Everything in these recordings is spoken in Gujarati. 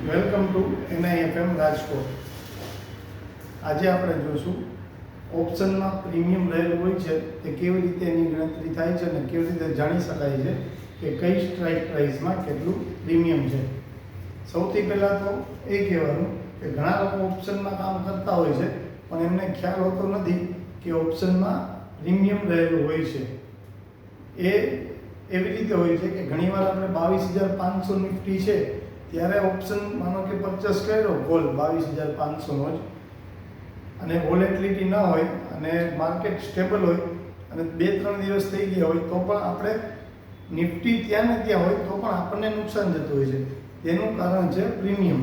Welcome to NIFM Rajkot. આજે આપણે જોશું ઓપ્શનમાં પ્રીમિયમ રહેલું હોય છે તે કેવી રીતે એની ગણતરી થાય છે અને કેવી રીતે જાણી શકાય છે કે કઈ સ્ટ્રાઇક પ્રાઇસમાં કેટલું પ્રીમિયમ છે. સૌથી પહેલાં તો એ કહેવાનું કે ઘણા લોકો ઓપ્શનમાં કામ કરતા હોય છે પણ એમને ખ્યાલ હોતો નથી કે ઓપ્શનમાં પ્રીમિયમ રહેલું હોય છે. એ એવી રીતે હોય છે કે ઘણીવાર આપણે 22,500 નિફ્ટી છે ત્યારે ઓપ્શન માનો કે પરચેસ કર્યો કોલ 22,500નો જ અને વોલેટિલિટી ન હોય અને માર્કેટ સ્ટેબલ હોય અને 2-3 દિવસ થઈ ગયા હોય તો પણ આપણે નિફ્ટી ત્યાં ને ત્યાં હોય તો પણ આપણને નુકસાન જતું હોય છે. તેનું કારણ છે પ્રીમિયમ.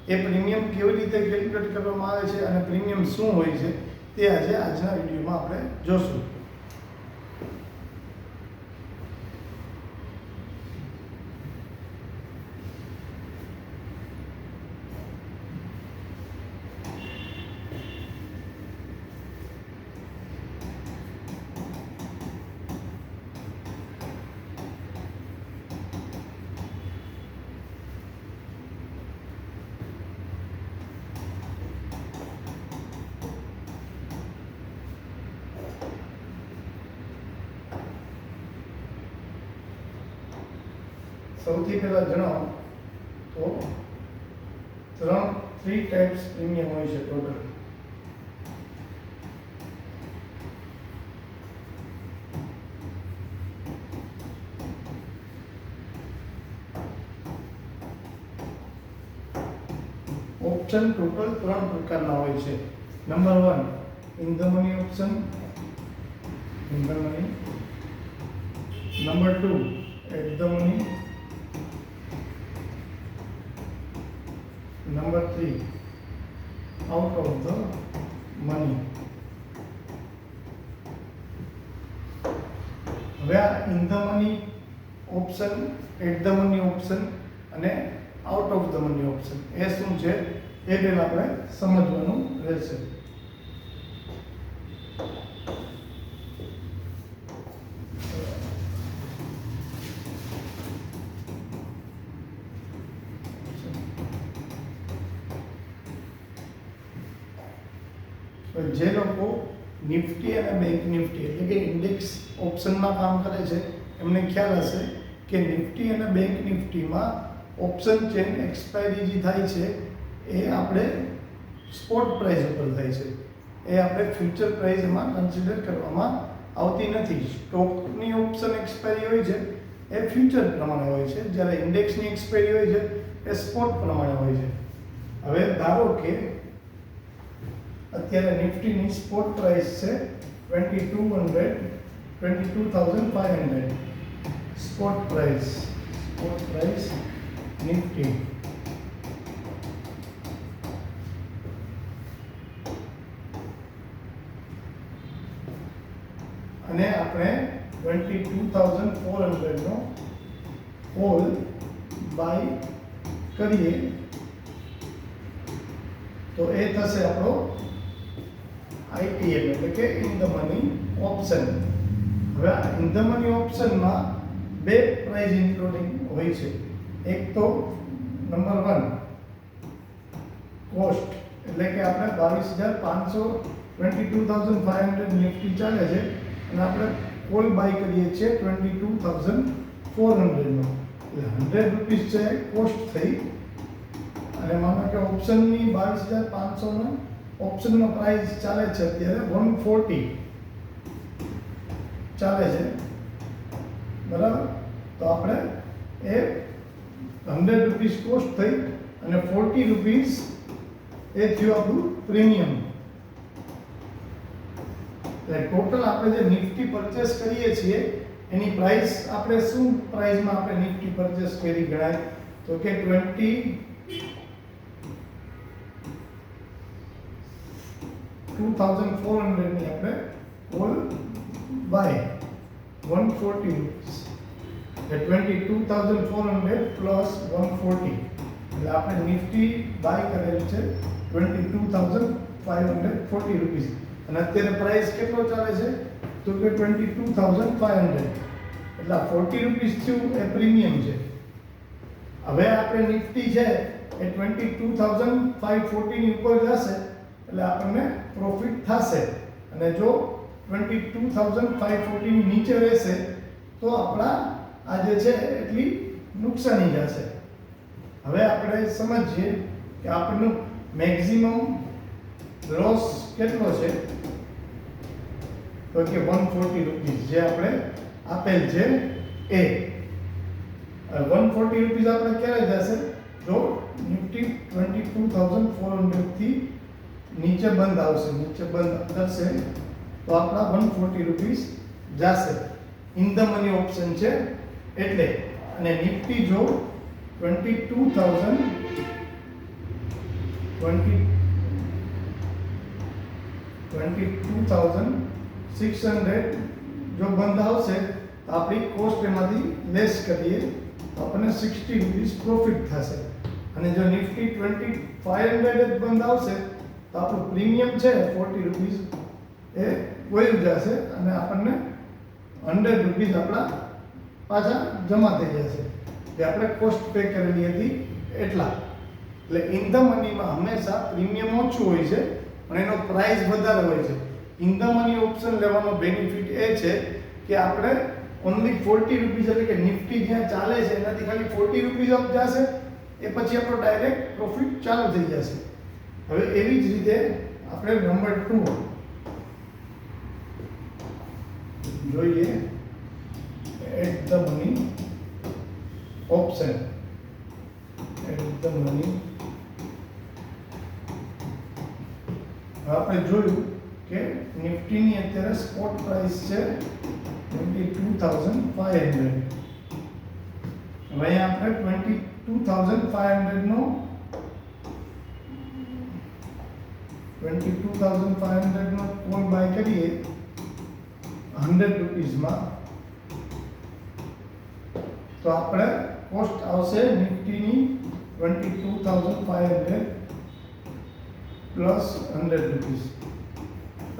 એ પ્રીમિયમ કેવી રીતે કેલ્ક્યુલેટ કરવામાં આવે છે અને પ્રીમિયમ શું હોય છે તે આજના વિડીયોમાં આપણે જોશું. સૌથી પહેલા જણાવો તો થ્રી ટાઈપ્સ પ્રીમિયમ હોય છે ટોટલ. ઓપ્શન ટોટલ 3 પ્રકારના હોય છે. Number 1 in the money option, in the money. Number 2 at the money. Number 3 out of the money. હવે આ in the money option, at the money option અને out of the money option એ શું છે એ પહેલા આપણે સમજવાનું રહેશે. જે લોકો નિફ્ટી અને બેંક નિફ્ટી એટલે કે ઇન્ડેક્સ ઓપ્શનમાં કામ કરે છે એમને ખ્યાલ હશે કે નિફ્ટી અને બેંક નિફ્ટીમાં ઓપ્શન ચેન એક્સપાયરી જે થાય છે એ આપણે સ્પોટ પ્રાઇસ ઉપર થાય છે. એ આપણે ફ્યુચર પ્રાઇસ એમાં કન્સિડર કરવામાં આવતી નથી. સ્ટોકની ઓપ્શન એક્સપાયરી હોય છે એ ફ્યુચર પ્રમાણે હોય છે, જ્યારે ઇન્ડેક્સની એક્સપાયરી હોય છે એ સ્પોટ પ્રમાણે હોય છે. હવે ધારો કે અત્યારે નિફ્ટીની સ્પોટ પ્રાઇસ છે 22,500 સ્પોટ પ્રાઇસ નિફ્ટી. અને આપણે 22,400 નો કોલ બાય કરીએ તો એ થશે આપણો ITM એટલે કે ઇન ધ મની ઓપ્શન. હવે આ ઇન ધ મની ઓપ્શનમાં બે પ્રાઇસ ઇન્ક્લુડિંગ હોય છે. એક તો નંબર 1 કોસ્ટ એટલે કે આપણે 22,500 22,500 નિફ્ટી ચાલે છે અને આપણે કોલ બાય કરીએ છીએ 22,400 નો એટલે 100 રૂપીસ છે કોસ્ટ થઈ. અને માનો કે ઓપ્શનની 22,500 નો ઓપ્શનનો પ્રાઇસ ચાલે છે અત્યારે 140 ચાલે છે, બરાબર. તો આપણે એ 100 રૂપીસ કોસ્ટ થઈ અને 40 રૂપીસ એ થયું આપણું પ્રીમિયમ. એટલે ટોટલ આપણે જે નિફ્ટી પરચેસ કરીએ છીએ એની પ્રાઇસ આપણે શું પ્રાઇસમાં આપણે નિફ્ટી પરચેસ કરી ગણાય તો કે 22,400 ની આપણે કોલ બાય 140 રૂપીસ એટલે 22,400 પ્લસ 140 એટલે આપણે નિફ્ટી બાય કરેલ છે 22,540 રૂપીસ અને અત્યારે પ્રાઇસ કેટલો ચાલે છે તો કે 22,500 એટલે 40 રૂપીસ થયું એ પ્રીમિયમ છે. હવે આપણે નિફ્ટી છે એ 22,540 ની ઉપર જશે એટલે આપણને પ્રોફિટ થશે, અને જો 22,540 ની નીચે રહેશે તો આપણા આ જે છે એટલી નુકસાની જશે. હવે આપણે સમજીએ કે આપણનું મેક્સિમમ લોસ કેટલો છે, તો કે 140 રૂપીસ જે આપણે આપેલ છે એ 140 રૂપીસ આપણે ક્યારે જશે, જો નિફ્ટી 22,400 થી નીચે બંધ આવશે, નીચે બંધ કરશે તો આપણા 140 રૂપીસ જશે. ઇન ધ મની ઓપ્શન છે એટલે, અને નિફ્ટી જો 22,600 જો બંધ આવશે તો આપણી કોસ્ટ એમાંથી લેસ કરીએ તો આપણને 60 રૂપીસ પ્રોફિટ થશે. અને જો નિફ્ટી 2500 જ બંધ આવશે તો આપણું પ્રીમિયમ છે 40 રૂપીસ એ વયું જશે અને આપણને 100 રૂપીસ આપણા પાછા જમા થઈ જશે જે આપણે કોસ્ટ પે કરેલી હતી એટલા. એટલે ઇન ધ મનીમાં હંમેશા પ્રીમિયમ ઓછું હોય છે પણ એનો પ્રાઇસ વધારે હોય છે. ઇન ધ મની ઓપ્શન લેવાનો બેનિફિટ એ છે કે આપણે ઓનલી 40 રૂપીસ એટલે કે નિફ્ટી જ્યાં ચાલે છે એનાથી ખાલી 40 રૂપીસ અપ જશે, એ પછી આપણો ડાયરેક્ટ પ્રોફિટ ચાલુ થઈ જશે. હવે એવી જ રીતે આપણે નંબર 2 જોઈએ, at the money option. At the money આપણે જોયું કે નિફ્ટીની અત્યારે સ્પોટ પ્રાઇસ છે 22,500. હવે આપણે 22,500 નો કોલ બાય કરીએ 100 રૂપીસમાં તો આપણે કોસ્ટ આવશે નિફ્ટીની 22,500 પ્લસ 100 રૂપીસ.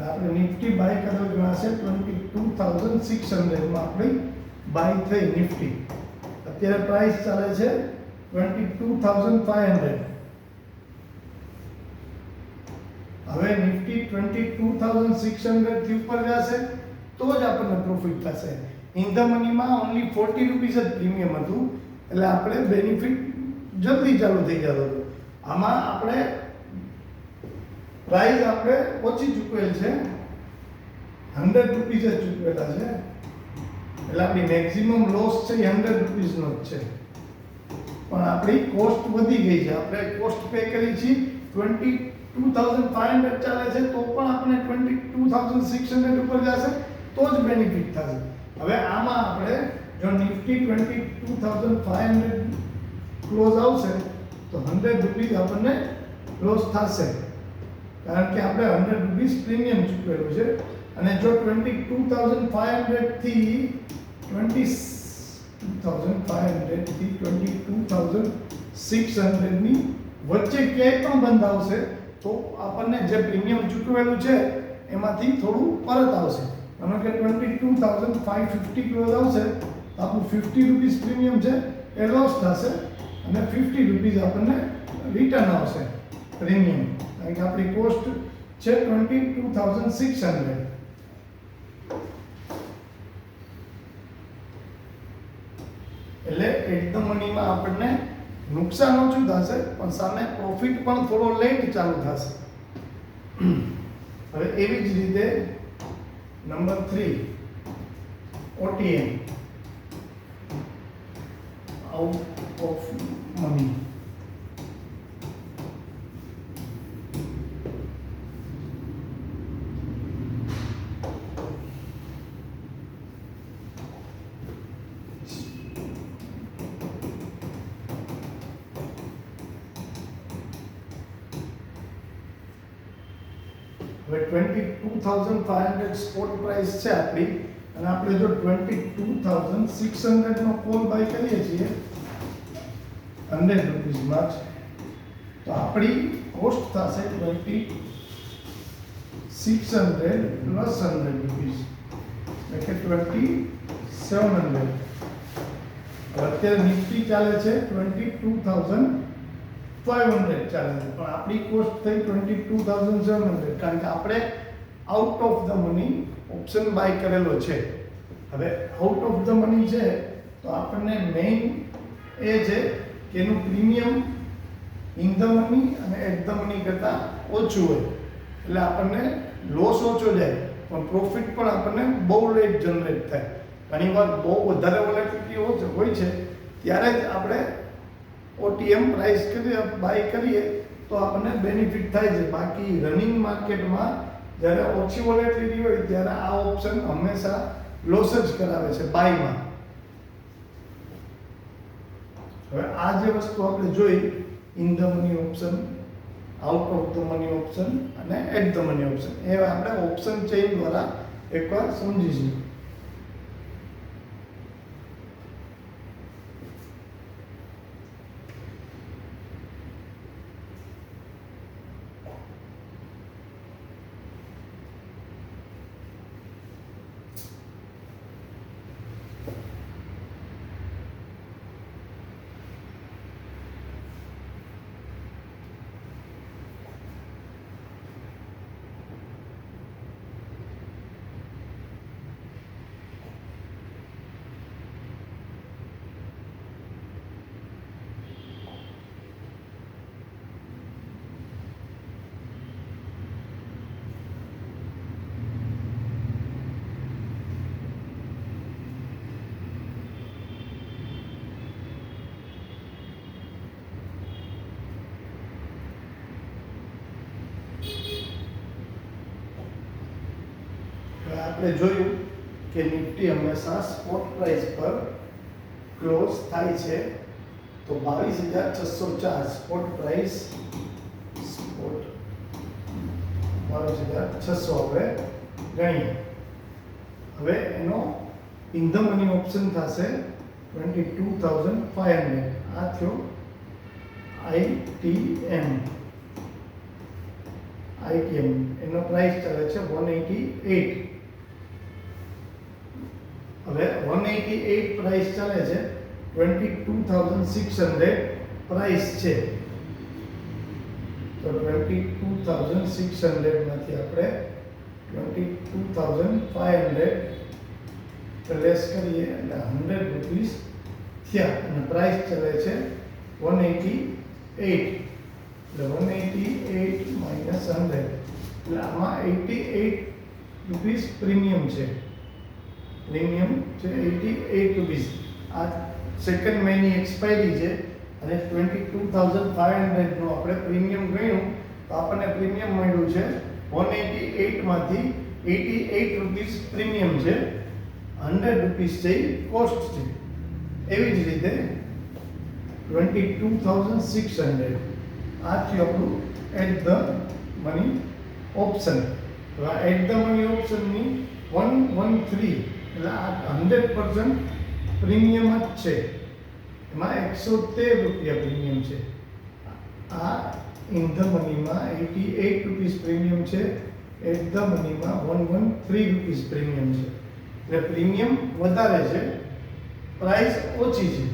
આપણે નિફ્ટી બાય કરેલ ગણાશે 22,600 માં આપણી બાય થઈ નિફ્ટી. અત્યારે પ્રાઇસ ચાલે છે 22,500. હવે નિફ્ટી 22,600 થી ઉપર જશે તો જ આપણને પ્રોફિટ થશે. ઇન ધ મનીમાં ઓન્લી 40 રૂપીસ જ પ્રીમિયમ હતું એટલે આપણે બેનિફિટ જલ્દી ચાલુ થઈ જતો હતો. આમાં આપણે પ્રાઇસ આપણે ઓછી ચૂકવેલ છે, 100 રૂપીસ જ ચૂકવેલા છે એટલે આપણી મેક્સિમમ લોસ છે એ 100 રૂપીસનો જ છે. પણ આપણી કોસ્ટ વધી ગઈ છે, આપણે કોસ્ટ પે કરી છે 22,500 ચાલે છે તો પણ આપણે 22,600 ઉપર જશે તો જ બેનિફિટ થશે. હવે આમાં આપણે જો નિફ્ટી 22,500 ક્લોઝ આવશે તો 100 રૂપીસ આપણને લોસ થશે કારણ કે આપણે 100 રૂપીસ પ્રીમિયમ ચૂકવેલું છે. અને જો 22,500 થી 22,600 ની વચ્ચે ક્યાંય પણ બંધ આવશે તો આપણને જે પ્રીમિયમ ચૂકવેલું છે એમાંથી થોડું પરત આવશે. માનો કે 22,550 ક્લોઝ આવશે તો આપણું 50 રૂપીસ પ્રીમિયમ છે એ લોસ થશે અને 50 રૂપીસ આપણને રિટર્ન આવશે પ્રીમિયમ, કારણ કે આપણી કોસ્ટ છે 22,600. એટલે એટ ધ મનીમાં આપણને નુકસાન ઓછું થશે પણ સામે પ્રોફિટ પણ થોડો લેટ ચાલુ થશે. હવે એવી જ રીતે number 3 OTM, out of money. હવે 22,500 સ્પોટ પ્રાઇસ છે આપણી અને આપણે જો 22,600 નો કોલ બાય કરીએ છીએ 100 રૂપીસમાં તો આપણી કોસ્ટ થશે 2,600 પ્લસ 100 રૂપીસ એટલે કે 2,700. અત્યારે નિફ્ટી ચાલે છે 22,500 500 ચાલે છે, પણ આપણી કોસ્ટ થઈ 22,700 કારણ કે આપણે out of the money option buy કરેલો છે. હવે આઉટ ઓફ ધ મની છે તો આપણને મેઇન એ છે કે એનું પ્રીમિયમ ઇન ધ મની અને એટ ધ મની કરતાં ઓછું હોય એટલે આપણને લોસ ઓછો જાય પણ પ્રોફિટ પણ આપણને બહુ લેટ જનરેટ થાય. ઘણીવાર બહુ વધારે વોલેટિલિટી હોય છે ત્યારે જ આપણે OTM પ્રાઇસ બાય કરીએ તો આપણને બેનિફિટ થાય છે. બાકી રનિંગ માર્કેટમાં જ્યારે ઓછી વોલેટિલિટી હોય ત્યારે આ ઓપ્શન હંમેશા લોસ જ કરાવે છે બાયમાં. હવે આ જે વસ્તુ આપણે જોઈ in the money option, out of the money option અને એટ ધ મની ઓપ્શન, એ આપણે ઓપ્શન ચેઇન દ્વારા એકવાર સમજીશું. આપણે જોયું કે નિફ્ટી હંમેશા સ્પોટ પ્રાઇસ પર ક્લોઝ થાય છે તો 22,604 સ્પોટ પ્રાઇસ, સ્પોટ 22,600 આપણે ગણીએ. હવે એનો ઇન ધ મની ઓપ્શન થશે 22,500. આ થયો ITM એનો પ્રાઇસ ચાલે છે 188. હવે 188 પ્રાઇસ ચાલે છે, 22,600 પ્રાઇસ છે તો 22,600 માંથી આપણે 22,500 લેસ કરીએ એટલે 100 રૂપીસ થયા અને પ્રાઇસ ચાલે છે 188. એટલે 188 માઇનસ 100 એટલે આમાં 88 રૂપીસ પ્રીમિયમ છે. પ્રીમિયમ છે 88 રૂપીસ. આ સેકન્ડ મહિની એક્સપાયરી છે અને 22,500 નું આપણે પ્રીમિયમ ગણ્યું તો આપણને પ્રીમિયમ મળ્યું છે 188 માંથી 88 રૂપીસ પ્રીમિયમ છે, 100 રૂપીસ છે કોસ્ટ છે. એવી જ રીતે 22,600 આ થયું આપણું એટ ધ મની ઓપ્શન. હવે એટ ધ મની ઓપ્શનની 113 એટલે આ 100% પ્રીમિયમ જ છે, એમાં 113 રૂપિયા પ્રીમિયમ છે. આ ઇન ધ મનીમાં 88 રૂપીસ પ્રીમિયમ છે, એટ ધ મનીમાં 113 રૂપીસ પ્રીમિયમ છે. એટલે પ્રીમિયમ વધારે છે, પ્રાઇસ ઓછી છે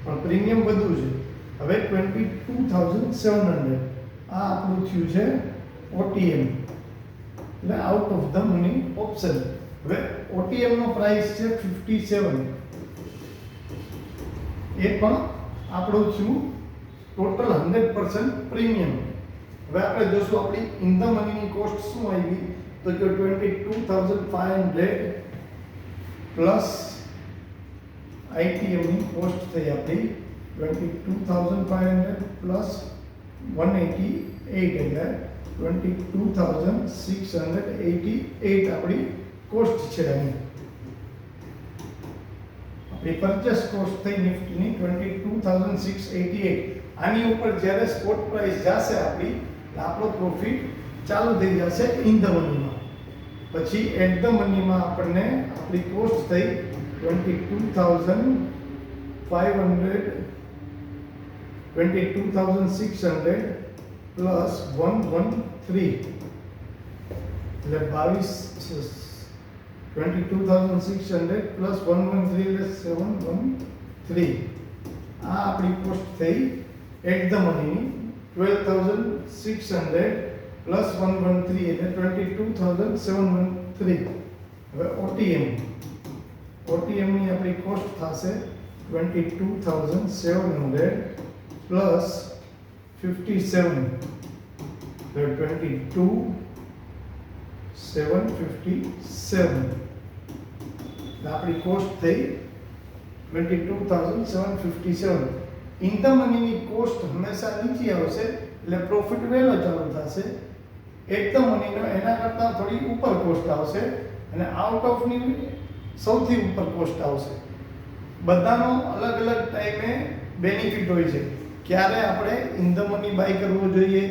પણ પ્રીમિયમ વધુ છે. હવે 22,700 આ આપણું થયું છે OTM એટલે out of the money option. હવે OTM નો પ્રાઇસ છે 57. એ પણ આપણું થયું ટોટલ 100% પ્રીમિયમ. હવે આપણે જોશું આપણી ઇન ધ મનીની કોસ્ટ શું આવી તો કે 22,500 પ્લસ ITM ની કોસ્ટ થઈ આપણી 22,500 પ્લસ 188 એટલે 22,688 આપણી કોસ્ટ છે. આપણી પરચેસ કોસ્ટ થઈ નિફ્ટીની 22,688. આની ઉપર જ્યારે સ્પોટ પ્રાઇસ જશે આપણી આપણો પ્રોફિટ ચાલુ થઈ જશે ઇન ધ મનીમાં. પછી એટ ધ મનીમાં આપણને આપણી કોસ્ટ થઈ 22,600 પ્લસ 113 એટલે 22,600 પ્લસ 113 એટલે 713. આ આપણી કોસ્ટ થઈ એટ ધ મનીની 12,600 પ્લસ 113 એટલે 22,713. હવે OTM ની આપણી કોસ્ટ થશે 22,700 પ્લસ 57 એટલે 22,757. આપણી કોસ્ટ થઈ 22,757. ઇન ધ મનીની કોસ્ટ હંમેશા નીચે આવશે એટલે પ્રોફિટ વહેલો ચાલુ થશે. એટ ધ મનીનો એના કરતાં થોડી ઉપર કોસ્ટ આવશે અને આઉટ ઓફની સૌથી ઉપર કોસ્ટ આવશે. બધાનો અલગ અલગ ટાઈમે બેનિફિટ હોય છે. ક્યારે આપણે ઇન ધ મની બાય કરવો જોઈએ,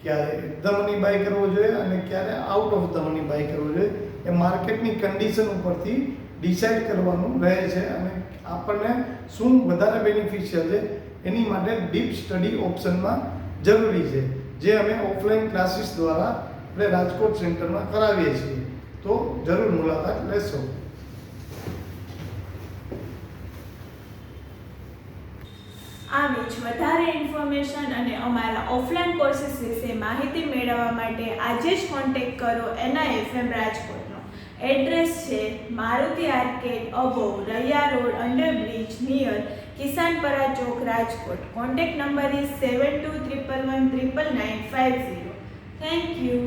ક્યારે એટ ધ મની બાય કરવો જોઈએ અને ક્યારે out of the money buy કરવો જોઈએ એ માર્કેટની કન્ડિશન ઉપરથી ડિસાઇડ કરવાનું રહે છે. અને આપણને શું વધારે બેનિફિશિયલ છે એની માટે ડીપ સ્ટડી ઓપ્શનમાં જરૂરી છે, જે અમે ઓફલાઈન ક્લાસીસ દ્વારા આપણે રાજકોટ સેન્ટરમાં કરાવીએ છીએ. તો જરૂર મુલાકાત લેશો. આવી જ વધારે ઇન્ફોર્મેશન અને અમારા ઓફલાઈન કોર્સીસ વિશે માહિતી મેળવવા માટે આજે જ કોન્ટેક્ટ કરો NIFM રાજકોટનો. એડ્રેસ છે Maruti arcade above Raiya road underbridge near Kisanpara Chowk Rajkot. Contact number is 7211199950. Thank you.